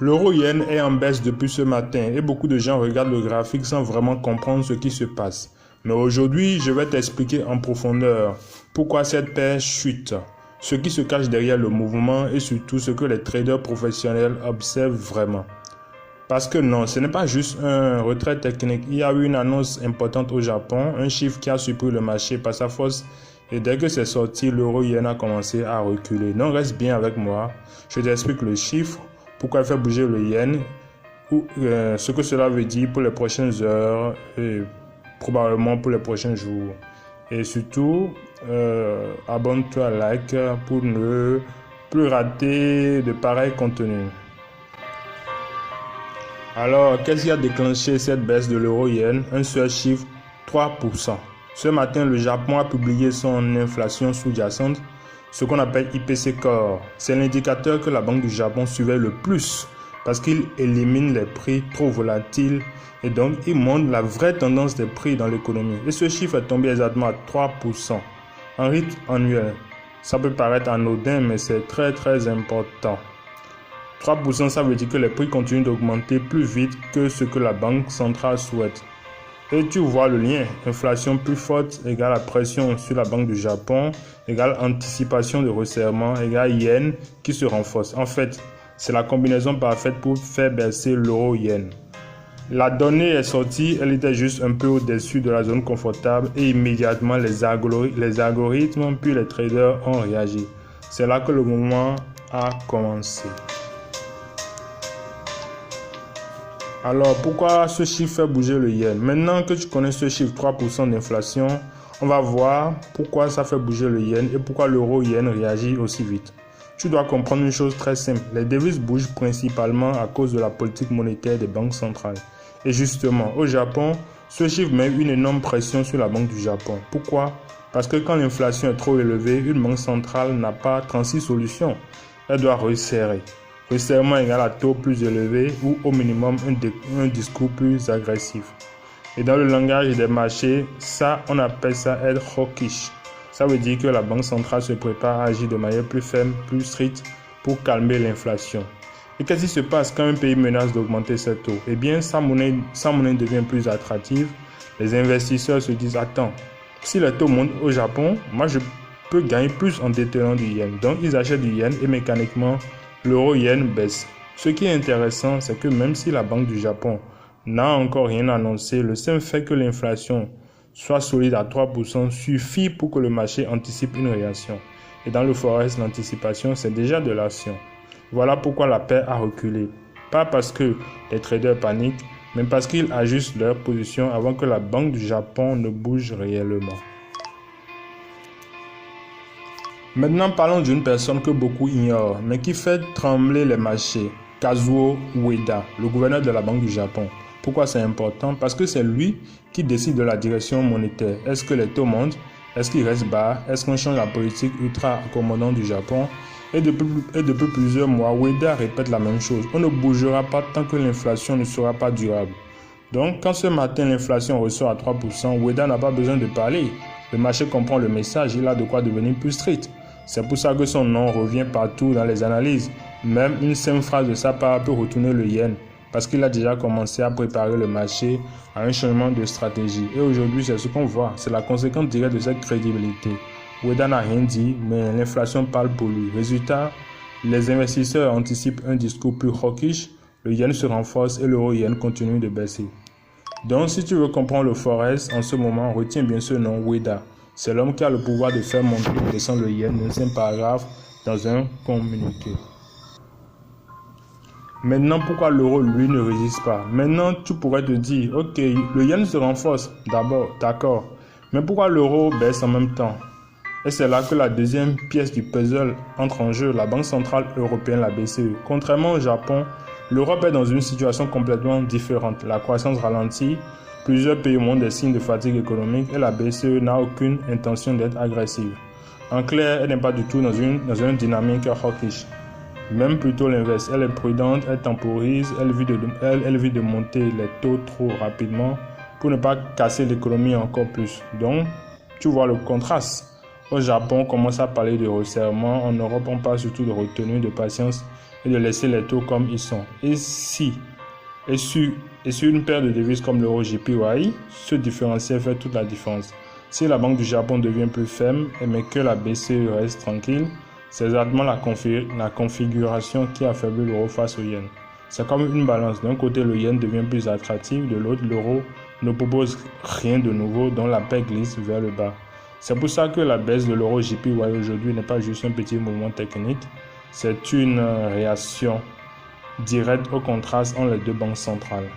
L'euro-yen est en baisse depuis ce matin et beaucoup de gens regardent le graphique sans vraiment comprendre ce qui se passe. Mais aujourd'hui, je vais t'expliquer en profondeur pourquoi cette paire chute, ce qui se cache derrière le mouvement et surtout ce que les traders professionnels observent vraiment. Parce que non, ce n'est pas juste un retrait technique. Il y a eu une annonce importante au Japon, un chiffre qui a surpris le marché par sa force. Et dès que c'est sorti, l'euro-yen a commencé à reculer. Donc reste bien avec moi. Je t'explique le chiffre, pourquoi il fait bouger le yen, ce que cela veut dire pour les prochaines heures et probablement pour les prochains jours. Et surtout, abonne-toi, like pour ne plus rater de pareils contenus. Alors, qu'est-ce qui a déclenché cette baisse de l'euro-yen? Un seul chiffre, 3%. Ce matin, le Japon a publié son inflation sous-jacente, ce qu'on appelle IPC Core. C'est l'indicateur que la Banque du Japon suivait le plus parce qu'il élimine les prix trop volatiles et donc il montre la vraie tendance des prix dans l'économie. Et ce chiffre est tombé exactement à 3% en rythme annuel. Ça peut paraître anodin, mais c'est très important. 3%, ça veut dire que les prix continuent d'augmenter plus vite que ce que la Banque centrale souhaite. Et tu vois le lien, inflation plus forte égale la pression sur la Banque du Japon, égale anticipation de resserrement, égale yen qui se renforce. En fait, c'est la combinaison parfaite pour faire baisser l'euro-yen. La donnée est sortie, elle était juste un peu au-dessus de la zone confortable et immédiatement les algorithmes puis les traders ont réagi. C'est là que le mouvement a commencé. Alors, pourquoi ce chiffre fait bouger le yen? Maintenant que tu connais ce chiffre 3% d'inflation, on va voir pourquoi ça fait bouger le yen et pourquoi l'euro-yen réagit aussi vite. Tu dois comprendre une chose très simple. Les devises bougent principalement à cause de la politique monétaire des banques centrales. Et justement, au Japon, ce chiffre met une énorme pression sur la Banque du Japon. Pourquoi? Parce que quand l'inflation est trop élevée, une banque centrale n'a pas 36 solutions. Elle doit resserrer. Resserrement égale à taux plus élevé ou au minimum un discours plus agressif. Et dans le langage des marchés, ça, on appelle ça être hawkish. Ça veut dire que la banque centrale se prépare à agir de manière plus ferme, plus stricte pour calmer l'inflation. Et qu'est-ce qui se passe quand un pays menace d'augmenter ses taux? Eh bien, sa monnaie devient plus attractive. Les investisseurs se disent, attends, si les taux montent au Japon, moi je peux gagner plus en détenant du yen. Donc, ils achètent du yen et mécaniquement, l'euro-yen baisse. Ce qui est intéressant, c'est que même si la Banque du Japon n'a encore rien annoncé, le simple fait que l'inflation soit solide à 3% suffit pour que le marché anticipe une réaction. Et dans le forex, l'anticipation, c'est déjà de l'action. Voilà pourquoi la paire a reculé. Pas parce que les traders paniquent, mais parce qu'ils ajustent leur position avant que la Banque du Japon ne bouge réellement. Maintenant, parlons d'une personne que beaucoup ignorent, mais qui fait trembler les marchés. Kazuo Ueda, le gouverneur de la Banque du Japon. Pourquoi c'est important? Parce que c'est lui qui décide de la direction monétaire. Est-ce que les taux montent? Est-ce qu'ils restent bas? Est-ce qu'on change la politique ultra accommodante du Japon? Et depuis plusieurs mois, Ueda répète la même chose. On ne bougera pas tant que l'inflation ne sera pas durable. Donc, quand ce matin l'inflation ressort à 3%, Ueda n'a pas besoin de parler. Le marché comprend le message, il a de quoi devenir plus strict. C'est pour ça que son nom revient partout dans les analyses. Même une simple phrase de sa part peut retourner le yen, parce qu'il a déjà commencé à préparer le marché à un changement de stratégie. Et aujourd'hui, c'est ce qu'on voit, c'est la conséquence directe de cette crédibilité. Ueda n'a rien dit, mais l'inflation parle pour lui. Résultat, les investisseurs anticipent un discours plus hawkish, le yen se renforce et l'euro-yen continue de baisser. Donc, si tu veux comprendre le forex en ce moment, retiens bien ce nom, Ueda. C'est l'homme qui a le pouvoir de faire monter ou descendre le yen d'un simple paragraphe dans un communiqué. Maintenant, pourquoi l'euro, lui, ne résiste pas? Maintenant, tu pourrais te dire, ok, le yen se renforce d'abord, d'accord. Mais pourquoi l'euro baisse en même temps? Et c'est là que la deuxième pièce du puzzle entre en jeu, la Banque centrale européenne, la BCE. Contrairement au Japon, l'Europe est dans une situation complètement différente. La croissance ralentit, plusieurs pays montrent des signes de fatigue économique et la BCE n'a aucune intention d'être agressive. En clair, elle n'est pas du tout dans une dynamique hawkish. Même plutôt l'inverse, elle est prudente, elle temporise, elle évite de monter les taux trop rapidement pour ne pas casser l'économie encore plus. Donc, tu vois le contraste. Au Japon, on commence à parler de resserrement. En Europe, on parle surtout de retenue, de patience. et de laisser les taux comme ils sont. Et sur une paire de devises comme l'euro JPY, ce différentiel fait toute la différence. Si la Banque du Japon devient plus ferme, mais que la BCE reste tranquille, c'est exactement la configuration qui affaiblit l'euro face au yen. C'est comme une balance. D'un côté, le yen devient plus attractif, de l'autre, l'euro ne propose rien de nouveau, dont la paix glisse vers le bas. C'est pour ça que la baisse de l'euro JPY aujourd'hui n'est pas juste un petit mouvement technique, c'est une réaction directe au contraste entre les deux banques centrales.